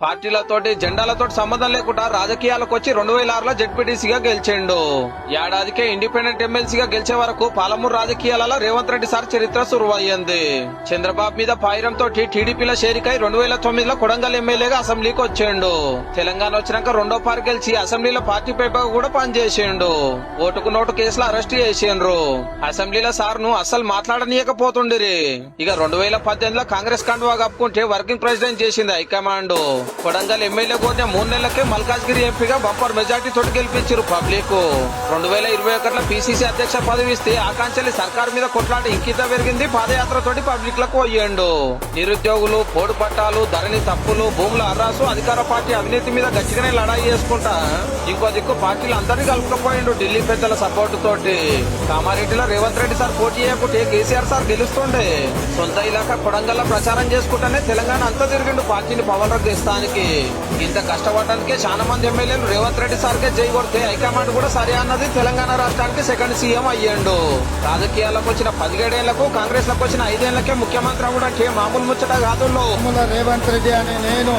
పార్టీలతోటి జెండాలతోటి సంబంధం లేకుండా రాజకీయాలకు వచ్చి 2006లో జెడ్పీటీసీగా గెలిచిండు. ఏడాదికే ఇండిపెండెంట్ ఎమ్మెల్సీగా గెలిచే వరకు పాలమూరు రాజకీయాలలో రేవంత్ రెడ్డి సార్ చరిత్ర సురువయ్యింది. చంద్రబాబు మీద పాయిరంతో టీడీపీలో చేరికై 2009లో కొడంగల్ ఎమ్మెల్యేగా అసెంబ్లీకి వచ్చేండు. తెలంగాణ వచ్చినాక రెండో పార్ గెలిచి అసెంబ్లీలో పార్టీ పేపర్ కూడా పనిచేసిండు. ఓటుకు నోటు కేసులో అరెస్ట్ చేసిండ్రు. అసెంబ్లీలో సార్ ను అస్సలు మాట్లాడనీయకపోతుండిరి. ఇక 2018లో కాంగ్రెస్ కండువా కప్పుకుంటే వర్కింగ్ ప్రెసిడెంట్ చేసింది హైకమాండ్. కొడంగల్ ఎమ్మెల్యే కోరిన 3 నెలలకే మల్కాజ్గిరి ఎంపీగా బంపర్ మెజార్టీ తోటి గెలిపించారు పబ్లిక్. 2021లో పీసీసీ అధ్యక్ష పదవి ఇస్తే ఆకాంక్షలి సర్కారు మీద కొట్లాట ఇంకిత పెరిగింది. పాదయాత్ర తోటి పబ్లిక్ లకు పోయిండు. నిరుద్యోగులు, పోడు పట్టాలు, ధరణి తప్పులు, భూముల అర్రాసు, అధికార పార్టీ అవినీతి మీద గట్టిగానే లడాయి చేసుకుంటా ఇంకో దిక్కు పార్టీలు అందరినీ కలుపుకపోయిండు ఢిల్లీ పెద్దల సపోర్టు తోటి. కామారెడ్డిలో రేవంత్ రెడ్డి సార్ పోటీ చేయకుంటే కేసీఆర్ సార్ గెలుస్తుండే. సొంత ఇలాకా కొడంగల్లో ప్రచారం చేసుకుంటానే తెలంగాణ అంతా తిరిగిండు పార్టీని పవర్ తెస్తానికి. ఇంత కష్టపడటానికే చాలా మంది ఎమ్మెల్యేలు రేవంత్ రెడ్డి సార్కే జై కొడితే హైకమాండ్ కూడా సరే అన్నది. తెలంగాణ రాష్ట్రానికి సెకండ్ సీఎం అయ్యిండు. రాజకీయాలకు వచ్చిన 17 ఏళ్లకు కాంగ్రెస్ లకు వచ్చిన 5 ఏళ్లకే ముఖ్యమంత్రి అవ్వడంటే మామూలు ముచ్చట కాదు. రేవంత్ రెడ్డి అని నేను